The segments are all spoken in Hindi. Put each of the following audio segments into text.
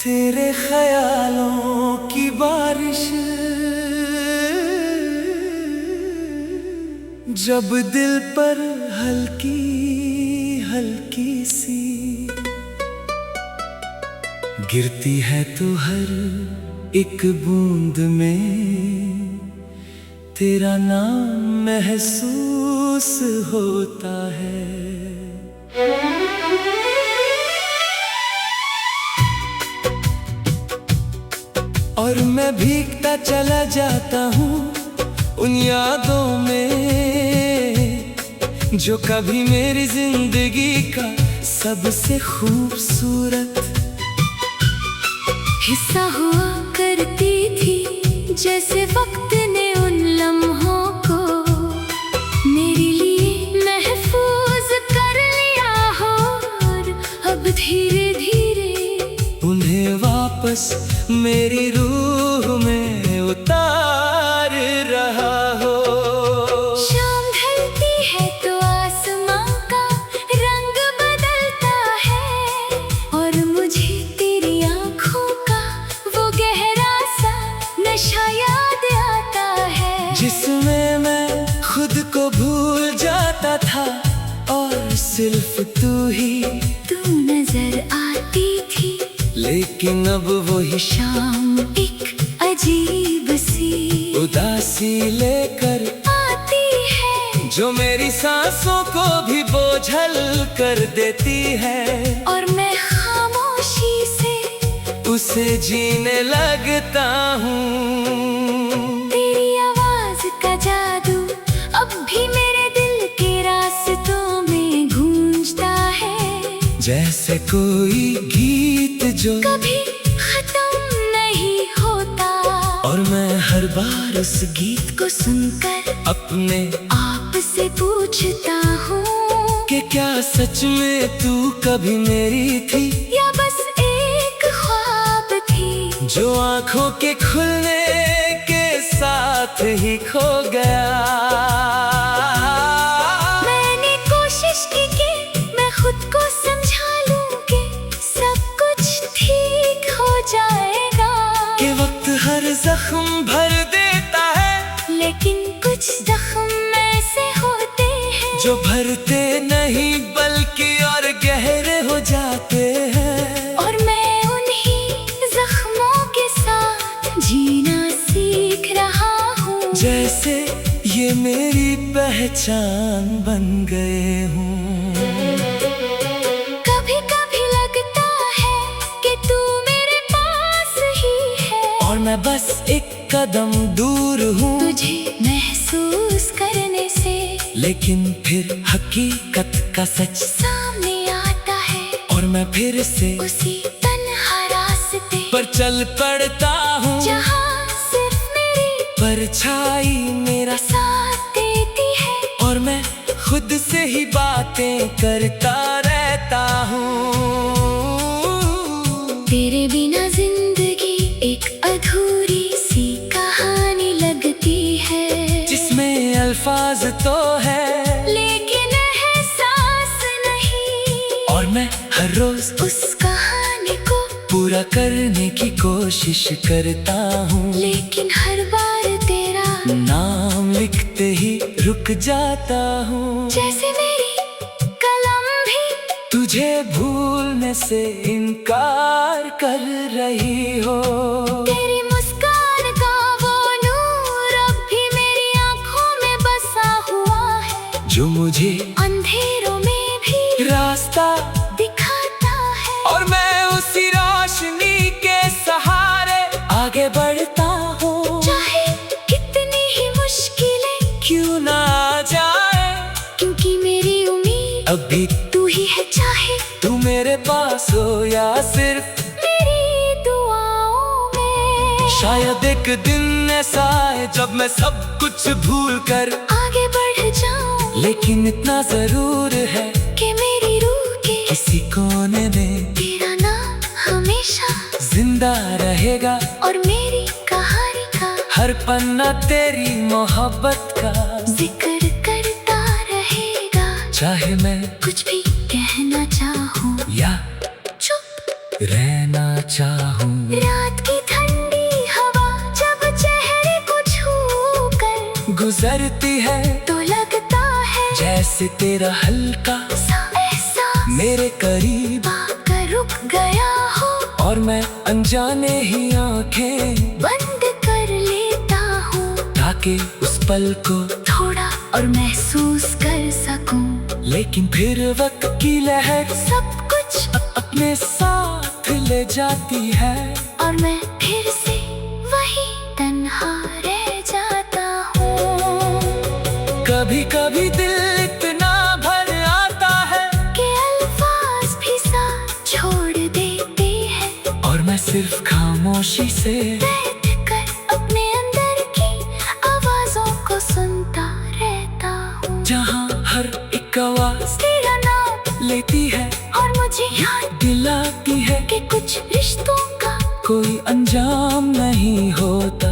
तेरे ख्यालों की बारिश जब दिल पर हल्की हल्की सी गिरती है तो हर एक बूंद में तेरा नाम महसूस होता है। और मैं भीगता चला जाता हूँ उन यादों में जो कभी मेरी जिंदगी का सबसे खूबसूरत हिस्सा हुआ करती थी। जैसे वक्त ने उन लम्हों को मेरे लिए महफूज कर लिया हो, और अब धीरे धीरे उन्हें वापस मेरी रूह में उतार रहा हो। शाम ढलती है तो आसमां का रंग बदलता है, और मुझे तेरी आँखों का वो गहरा सा नशा याद आता है, जिसमें मैं खुद को भूल जाता था और सिर्फ तू नजर आती थी। लेकिन अब वही शाम एक अजीब सी उदासी लेकर आती है, जो मेरी सांसों को भी बोझल कर देती है, और मैं खामोशी से उसे जीने लगता हूँ। तेरी आवाज का जादू अब भी मेरे दिल के रास्तों में गूंजता है, जैसे कोई गीत जो कभी खत्म नहीं होता, और मैं हर बार उस गीत को सुनकर अपने आप से पूछता हूँ कि क्या सच में तू कभी मेरी थी, या बस एक ख्वाब थी जो आंखों के खुलने के साथ ही खो गया। मैंने कोशिश की कि मैं खुद को समझा लूं कि सब कुछ ठीक हो जाएगा, कि वक्त हर जख्म भर देता है, लेकिन कुछ जख्म ऐसे होते हैं जो भरते नहीं बल्कि और गहरे हो जाते हैं। और मैं उन्हीं जख्मों के साथ जीना सीख रहा हूँ, जैसे ये मेरी पहचान बन गए हूँ। कभी कभी लगता है कि तू मेरे पास ही है, और मैं बस एक कदम दूर हूँ तुझे महसूस करने से, लेकिन फिर हकीकत का सच सामने आता है, और मैं फिर से उसी तन्हा रास्ते पर चल पड़ता हूँ, जहाँ सिर्फ मेरी परछाई मेरा साथ देती है, और मैं खुद से ही बातें करता रहता हूँ। तेरे बिना जिंदगी एक अधूरी सी कहानी लगती है, जिसमें अल्फाज तो है लेकिन एहसास नहीं, और मैं हर रोज उस कहानी को पूरा करने की कोशिश करता हूँ, लेकिन हर बार तेरा नाम लिखते ही रुक जाता हूँ। जैसे मेरी कलम भी तुझे भूलने से इनकार कर रही हो, तेरी मुस्कान का वो नूर अब भी मेरी आंखों में बसा हुआ है, जो मुझे अंधेरों में भी रास्ता दिखाता है, और मैं उसी रोशनी के सहारे आगे बढ़ता हूँ। चाहे कितनी ही मुश्किलें क्यों ना आ जाए, क्योंकि मेरी उम्मीद अभी तू ही है, चाहे तू मेरे पास हो या सिर्फ मेरी दुआओं में। शायद एक दिन ऐसा आए जब मैं सब कुछ भूल कर आगे बढ़ जाऊं, लेकिन इतना जरूर है कि मेरी रूह के किसी कोने में तेरा नाम हमेशा जिंदा रहेगा, और मेरी कहानी का हर पन्ना तेरी मोहब्बत का जिक्र करता रहेगा, चाहे मैं कुछ भी कहना चाहूँ या चुप रहना चाहूं। रात की ठंडी हवा जब चेहरे को छू कर गुजरती है तो लगता है जैसे तेरा हल्का सा एहसास मेरे करीब आकर रुक गया हो, और मैं अनजाने ही आंखें बंद कर लेता हूँ ताकि उस पल को थोड़ा और महसूस कर सकूं। लेकिन फिर वक्त की लहर सब कुछ अपने साथ ले जाती है, और मैं फिर से वही तन्हा रह जाता हूँ। कभी कभी दिल इतना भर आता है कि अल्फाज भी साथ छोड़ देते हैं, और मैं सिर्फ खामोशी से बैठ कर अपने अंदर की आवाजों को सुनता रहता हूँ। जहाँ हर एक आवाज तेरा नाम लेती है और मुझे याद दिलाती है कि कुछ रिश्तों का कोई अंजाम नहीं होता,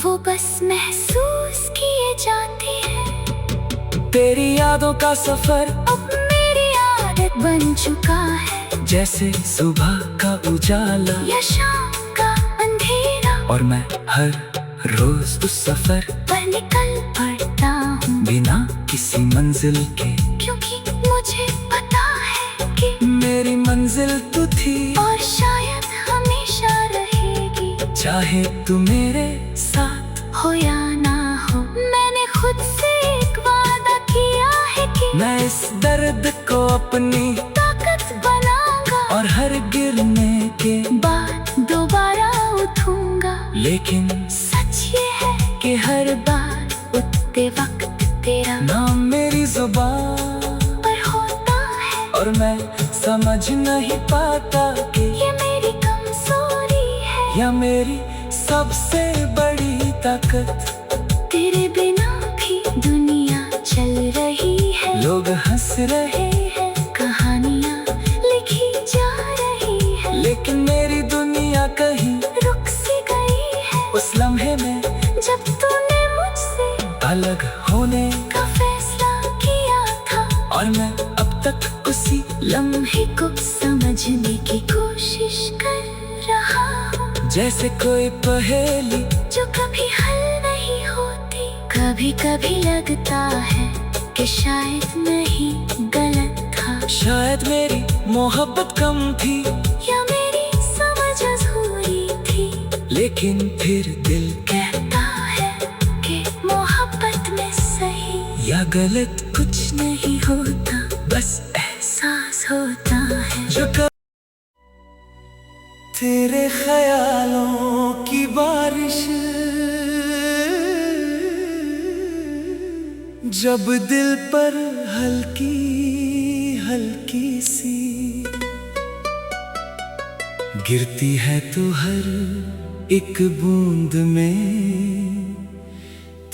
वो बस महसूस किए जाते हैं। तेरी यादों का सफर अब मेरी आदत बन चुका है, जैसे सुबह का उजाला या शाम का अंधेरा, और मैं हर रोज उस सफर पर निकल पड़ता हूँ। बिना किसी मंजिल के, क्योंकि मुझे पता है कि मेरी मंजिल तू थी और शायद हमेशा रहेगी, चाहे तू मेरे साथ हो या ना हो। मैंने खुद से एक वादा किया है कि मैं इस दर्द को अपनी ताकत बनाऊंगा और हर गिरने के बाद दोबारा उठूंगा। लेकिन सच ये है कि हर बार उठते वक्त तेरा नाम मेरी जुबान पर होता है, और मैं समझ नहीं पाता कि ये मेरी कमजोरी है या मेरी सबसे बड़ी ताकत। तेरे बिना भी दुनिया चल रही है, लोग हंस रहे हैं कहानियाँ लिखी जा रही है, लेकिन मेरी दुनिया कहीं रुक सी गई है उस लम्हे में जब तूने मुझसे अलग होने का फैसला किया था। और मैं अब तक उसी लम्हे को समझने की कोशिश कर रहा हूँ, जैसे कोई पहेली जो कभी हल नहीं होती। कभी कभी लगता है कि शायद नहीं गलत था, शायद मेरी मोहब्बत कम थी, या मेरी समझ अधूरी थी। लेकिन फिर दिल कहता है कि मोहब्बत में सही या गलत कुछ नहीं होता, बस एहसास होता है। जो तेरे ख्यालों की बारिश जब दिल पर हल्की हल्की सी गिरती है तो हर एक बूंद में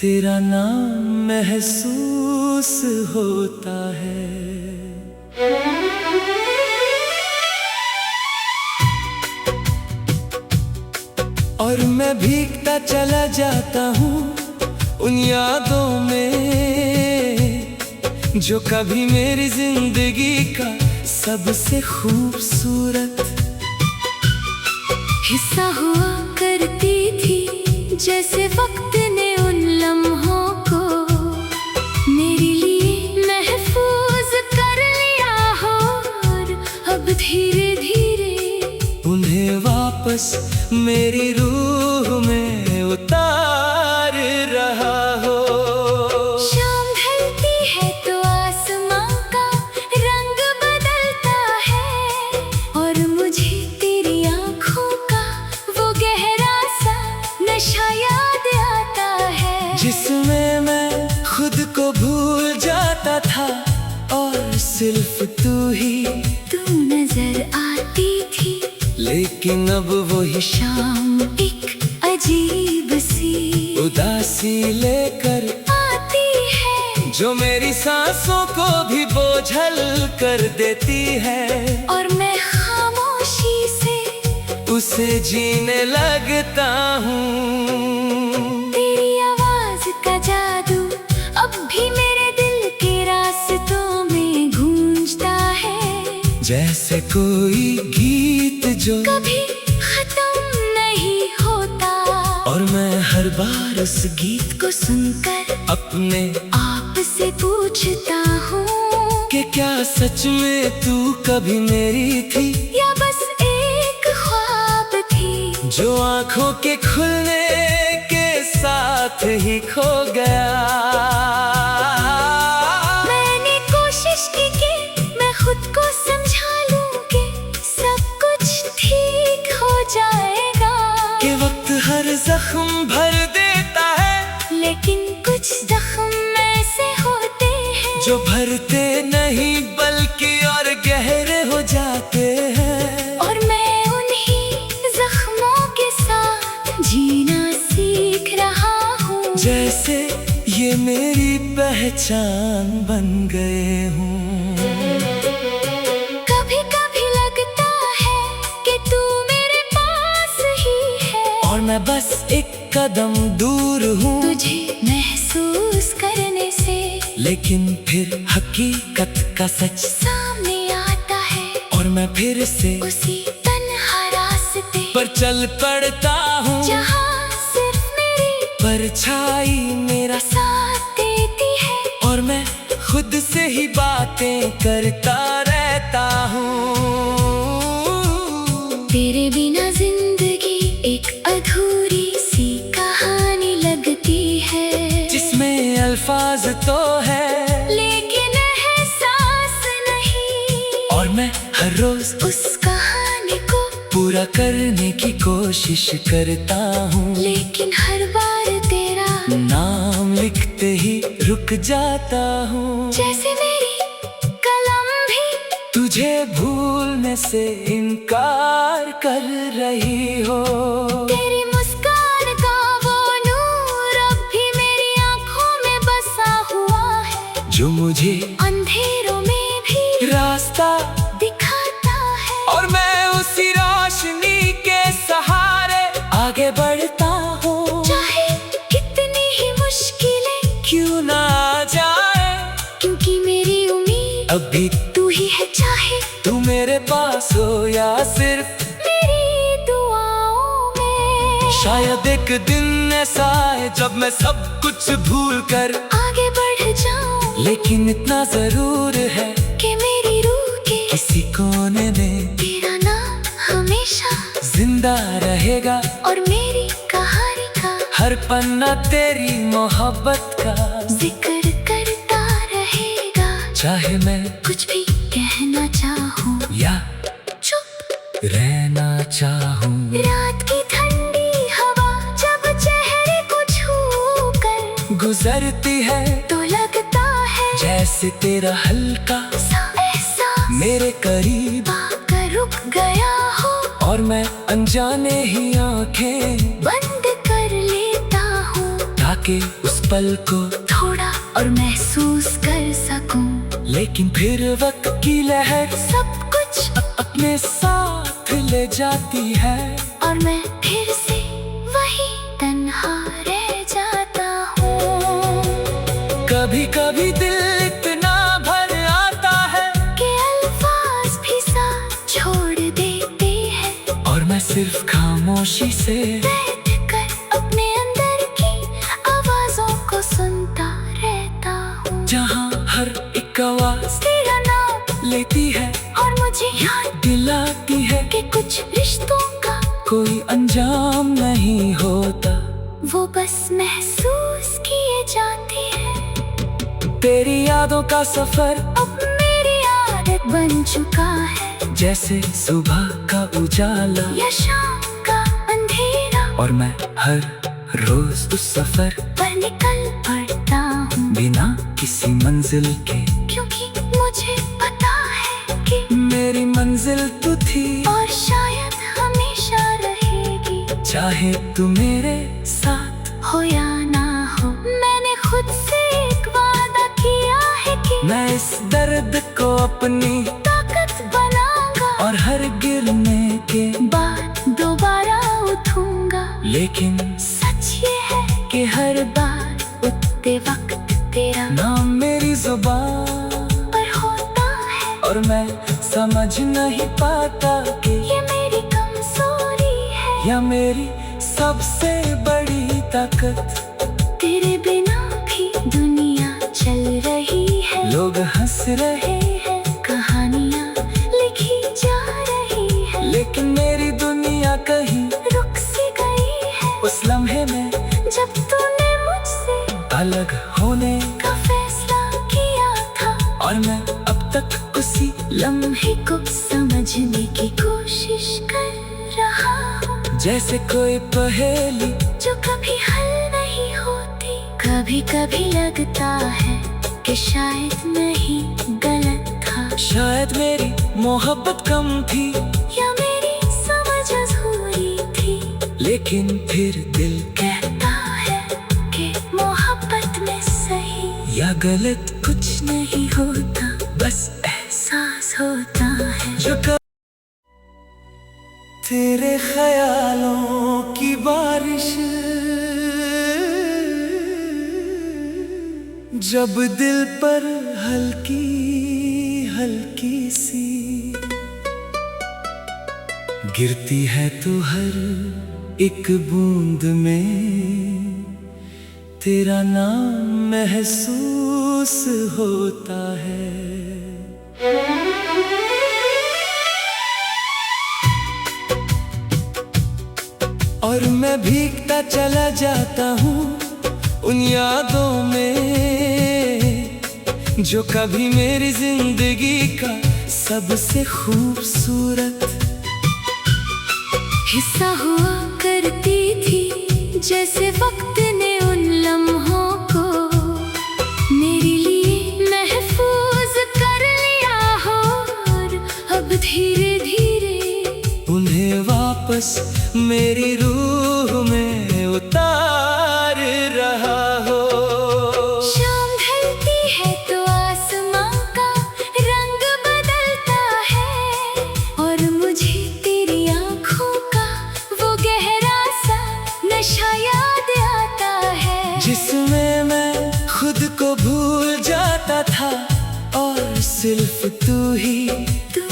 तेरा नाम महसूस होता है। और मैं भीगता चला जाता हूँ उन यादों में जो कभी मेरी जिंदगी का सबसे खूबसूरत हिस्सा हुआ करती थी, जैसे वक्त ने उन लम्हों को मेरे लिए महफूज कर लिया हो, और अब धीरे धीरे उन्हें वापस मेरी रूह में उतार रहा हो। शाम ढलती है तो आसमां का रंग बदलता है, और मुझे तेरी आंखों का वो गहरा सा नशा याद आता है, जिसमें मैं खुद को भूल जाता था और सिर्फ तू नजर आती थी। लेकिन अब वही शाम एक अजीब सी उदासी लेकर आती है, जो मेरी सांसों को भी बोझल कर देती है, और मैं खामोशी से उसे जीने लगता हूँ। तेरी आवाज का जादू अब भी मेरे दिल के रास्तों में गूंजता है, जैसे कोई गीत जो कभी बार उस गीत को सुनकर अपने आप से पूछता हूँ कि क्या सच में तू कभी मेरी थी, या बस एक ख्वाब थी जो आंखों के खुलने के साथ ही खो गया। मैंने कोशिश की कि मैं खुद को समझा लूं कि सब कुछ ठीक हो जाएगा, कि वक्त हर जख्म भर देता है, लेकिन कुछ जख्म ऐसे होते हैं जो भरते नहीं बल्कि और गहरे हो जाते हैं। और मैं उन्हीं जख्मों के साथ जीना सीख रहा हूँ, जैसे ये मेरी पहचान बन गए हूँ। कभी कभी लगता है कि तू मेरे पास ही है, और मैं बस एक कदम दूर हूँ तुझे महसूस करने से, लेकिन फिर हकीकत का सच सामने आता है और मैं फिर से उसी तन्हा रास्ते पर चल पड़ता हूँ, जहाँ सिर्फ मेरी परछाई मेरा साथ देती है, और मैं खुद से ही बातें करता रहता हूँ। तेरे बिना जिंदगी एक अधूरी सी कहानी लगती है, जिसमें अल्फाज तो है लेकिन एहसास नहीं, और मैं हर रोज उस कहानी को पूरा करने की कोशिश करता हूँ, लेकिन हर बार तेरा नाम लिखते ही रुक जाता हूँ। जैसे मेरी कलम भी तुझे भूलने से इनकार कर रही हो, तेरी मुस्कान का वो नूर अब भी मेरी आंखों में बसा हुआ है, जो मुझे अंधेरों में भी रास्ता दिखाता है, और मैं उसी रोशनी के सहारे आगे बढ़ता हूँ, चाहे कितनी ही मुश्किलें क्यों ना आ जाए, क्योंकि मेरी उम्मीद अभी तू ही है, चाहे तू मेरे पास हो या सिर्फ मेरी दुआओं में। शायद एक दिन ऐसा आए जब मैं सब कुछ भूल कर आगे बढ़ जाऊं, लेकिन इतना जरूर है कि मेरी रूह के किसी कोने में तेरा नाम हमेशा जिंदा रहेगा, और मेरी कहानी का हर पन्ना तेरी मोहब्बत का जिक्र करता रहेगा, चाहे मैं कुछ भी कहना चाहूँ या चुप रहना चाहूँ। रात की ठंडी हवा जब चेहरे को छू कर गुजरती है तो लगता है जैसे तेरा हल्का सा एहसास मेरे करीब आकर रुक गया हो, और मैं अनजाने ही आंखें बंद कर लेता हूँ, ताकि उस पल को थोड़ा और महसूस कर सकूं, लेकिन फिर वक्त की लहर सब कुछ अपने साथ ले जाती है, और मैं फिर से वही तन्हा रह जाता हूँ। कभी कभी दिल इतना भर आता है कि अल्फाज भी साथ छोड़ देते हैं, और मैं सिर्फ खामोशी से बैठ कर अपने अंदर की आवाजों को सुनता रहता हूँ, जहाँ हर एक आवाज तेरा नाम लेती है और मुझे याद दिलाती है कि कुछ रिश्तों का कोई अंजाम नहीं होता, वो बस महसूस किए जाते हैं। तेरी यादों का सफर अब मेरी आदत बन चुका है, जैसे सुबह का उजाला, या शाम का अंधेरा, और मैं हर रोज उस सफर पर निकल पड़ता हूँ, बिना किसी मंजिल के, क्योंकि मुझे पता है कि मेरी मंजिल तू थी और शायद हमेशा रहेगी, चाहे तू मेरे साथ हो या ना हो। मैंने खुद से एक वादा किया है कि मैं इस दर्द को अपनी ताकत बनाऊंगा, और हर गिरने के बाद दोबारा उठूंगा, लेकिन सच ये है कि हर बार उठते वक्त तेरा नाम मेरी जुबान पर होता है, और मैं समझ नहीं पाता कि ये मेरी कमजोरी है या मेरी सबसे बड़ी ताकत, तेरे बिना भी दुनिया चल रही है। लोग हंस रहे हैं, कहानियाँ लिखी जा रही है, लेकिन मेरी दुनिया कहीं रुक सी गई है। उस लम्हे में जब तूने मुझसे अलग होने का फैसला किया था, और मैं अब तक उसी लम्हे को समझने की कोशिश कर रहा हूँ। जैसे कोई पहेली जो कभी हल नहीं होती, कभी कभी लगता है कि शायद नहीं गलत था। शायद मेरी मोहब्बत कम थी, या मेरी समझ अधूरी थी, लेकिन फिर दिल कहता है कि मोहब्बत में सही या गलत कुछ नहीं होता, बस एहसास होता है। जो तेरे ख्यालों की बारिश जब दिल पर हल्की हल्की सी गिरती है तो हर एक बूंद में तेरा नाम महसूस होता है। और मैं भीगता चला जाता हूँ उन यादों में जो कभी मेरी जिंदगी का सबसे खूबसूरत हिस्सा हुआ करती थी। जैसे वक्त ने उन लम्हों को मेरे लिए महफूज कर लिया हो, और अब धीरे धीरे उन्हें वापस मेरी रूह में उतार रहा हो। शाम ढलती है तो आसमां का रंग बदलता है, और मुझे तेरी आँखों का वो गहरा सा नशा याद आता है, जिसमें मैं खुद को भूल जाता था और सिर्फ तू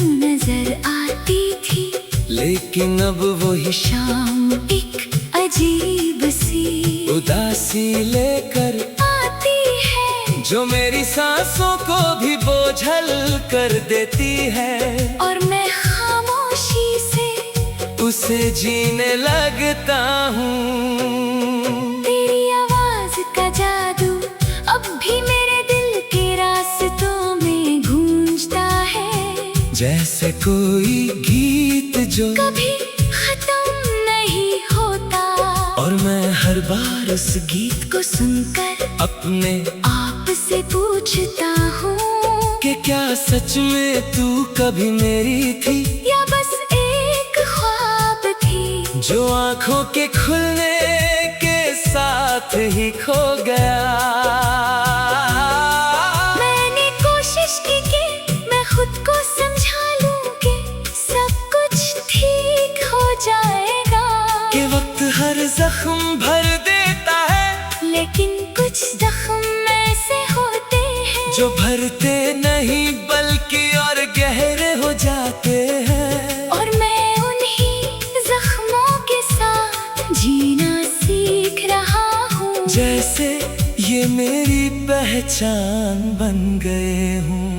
नजर आती थी। लेकिन अब वही शाम एक अजीब सी उदासी लेकर आती है, जो मेरी सांसों को भी बोझल कर देती है, और मैं खामोशी से उसे जीने लगता हूँ। तेरी आवाज का जादू अब भी मेरे दिल के रास्तों में गूंजता है, जैसे कोई गीत जो कभी खत्म नहीं होता, और मैं हर बार उस गीत को सुनकर अपने आप से पूछता हूँ कि क्या सच में तू कभी मेरी थी, या बस एक ख्वाब थी जो आंखों के खुलने के साथ ही खो गया। मैंने कोशिश की कि मैं खुद को समझा लूं कि सब कुछ ठीक हो जाएगा, कि वक्त हर जख्म भर देता है, लेकिन कुछ जख्म ऐसे होते हैं जो भरते नहीं बल्कि और गहरे हो जाते हैं, और मैं उन्हीं जख्मों के साथ जीना सीख रहा हूँ। जैसे ये मेरी पहचान बन गए हूँ।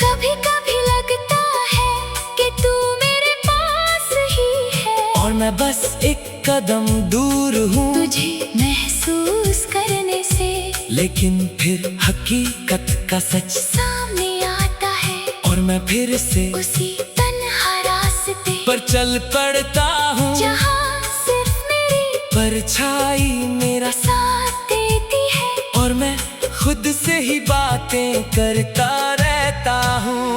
कभी कभी लगता है कि तू मेरे पास ही है, और मैं बस एक कदम दूर हूँ तुझे महसूस करने से, लेकिन फिर हकीकत का सच सामने आता है, और मैं फिर से उसी तन्हा रास्ते पर चल पड़ता हूँ, जहाँ सिर्फ मेरी परछाई मेरा साथ देती है, और मैं खुद से ही बातें करता रहता हूँ।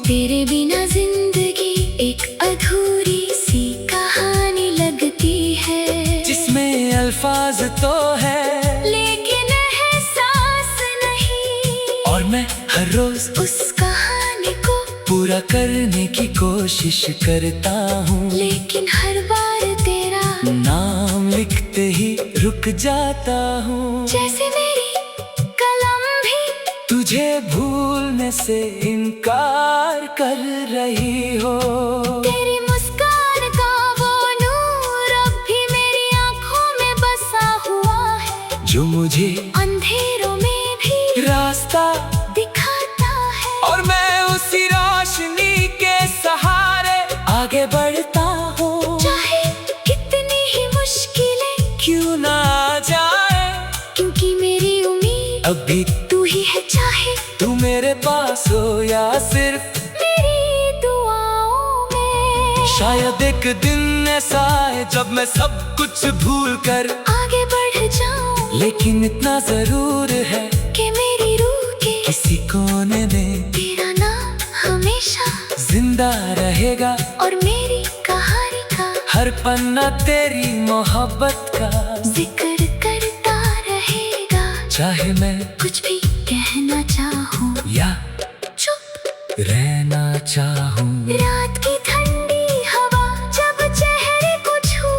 तेरे बिना जिंदगी एक अधूरी सी कहानी लगती है, जिसमें अल्फाज तो है लेकिन एहसास नहीं, और मैं हर रोज उस कहानी को पूरा करने की कोशिश करता हूँ, लेकिन हर बार तेरा नाम लिखते ही रुक जाता हूँ। जैसे मेरी कलम भी तुझे भूलने से इनकार कर रही हो, तेरी मुस्कान का वो नूर या सिर्फ मेरी दुआओं में। शायद एक दिन ऐसा आए जब मैं सब कुछ भूल कर आगे बढ़ जाऊं, लेकिन इतना जरूर है कि मेरी रूह के किसी कोने में तेरा नाम हमेशा जिंदा रहेगा, और मेरी कहानी का हर पन्ना तेरी मोहब्बत का जिक्र करता रहेगा। चाहे मैं कुछ भी कहना चाहूं या चुप रहना चाहूं। रात की ठंडी हवा जब चेहरे को छू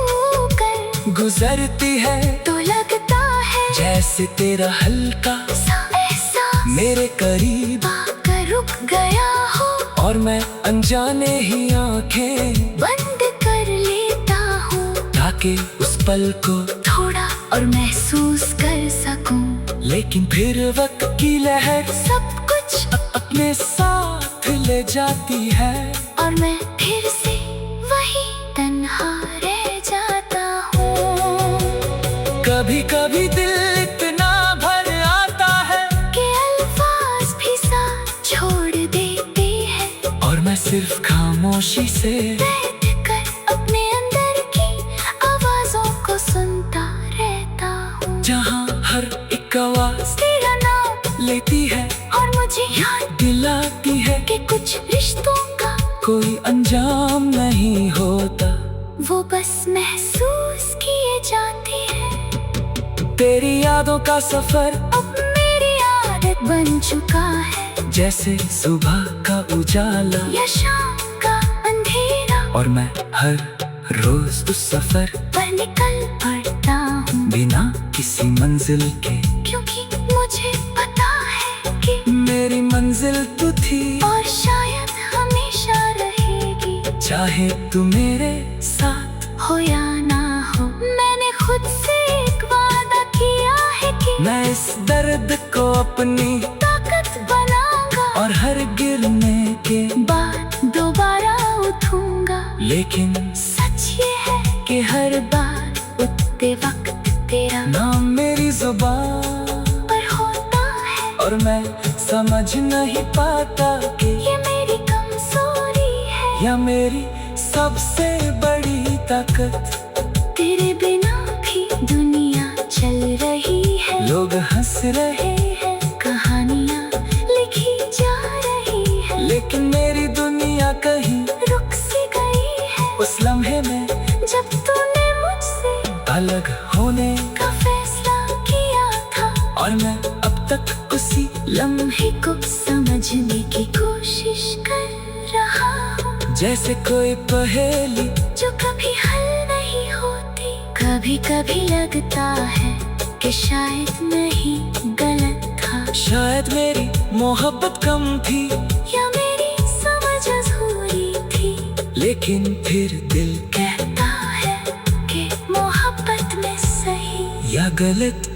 कर गुजरती है तो लगता है जैसे तेरा हल्का सा एहसास मेरे करीब आकर रुक गया हो, और मैं अनजाने ही आंखें बंद कर लेता हूँ ताकि उस पल को थोड़ा और महसूस कर सकूं। लेकिन फिर वक्त की लहर सब कुछ अपने साथ ले जाती है, और मैं फिर से वही तन्हा रह जाता हूँ। कभी कभी दिल इतना भर आता है कि अल्फाज भी साथ छोड़ देते हैं, और मैं सिर्फ खामोशी से बैठ कर अपने अंदर की आवाजों को सुनता रहता हूँ। जहाँ हर एक आवाज तेरा नाम लेती है और मुझे याद दिलाती है कि कुछ रिश्तों का कोई अंजाम नहीं होता, वो बस महसूस किए जाते हैं। तेरी यादों का सफर अब मेरी आदत बन चुका है, जैसे सुबह का उजाला, या शाम का अंधेरा, और मैं हर रोज उस सफर पर निकल पड़ता हूँ। बिना किसी मंजिल के, क्योंकि मुझे पता है कि मेरी मंजिल तू थी और शायद हमेशा रहेगी, चाहे तू मेरे साथ हो या ना हो। मैंने खुद से एक वादा किया है कि मैं इस दर्द को अपनी ताकत बनाऊंगा, और हर गिरने के बाद दोबारा उठूंगा। लेकिन सच ये है कि हर बार उठते वक्त तेरा नाम मेरी जुबान पर होता है, और मैं समझ नहीं पाता कि ये मेरी कमजोरी है या मेरी सबसे बड़ी ताकत। तेरे बिना भी दुनिया चल रही है, लोग हंस रहे हैं कहानियाँ लिखी जा रही है, लेकिन मेरी दुनिया कहीं रुक सी गई है उस लम्हे में जब तूने मुझसे अलग होने का फैसला किया था। और मैं अब तक उसी लम्हे को समझने की कोशिश कर रहा हूँ, जैसे कोई पहेली जो कभी हल नहीं होती। कभी कभी लगता है कि शायद नहीं गलत था, शायद मेरी मोहब्बत कम थी, या मेरी समझ अधूरी थी। लेकिन फिर दिल कहता है कि मोहब्बत में सही या गलत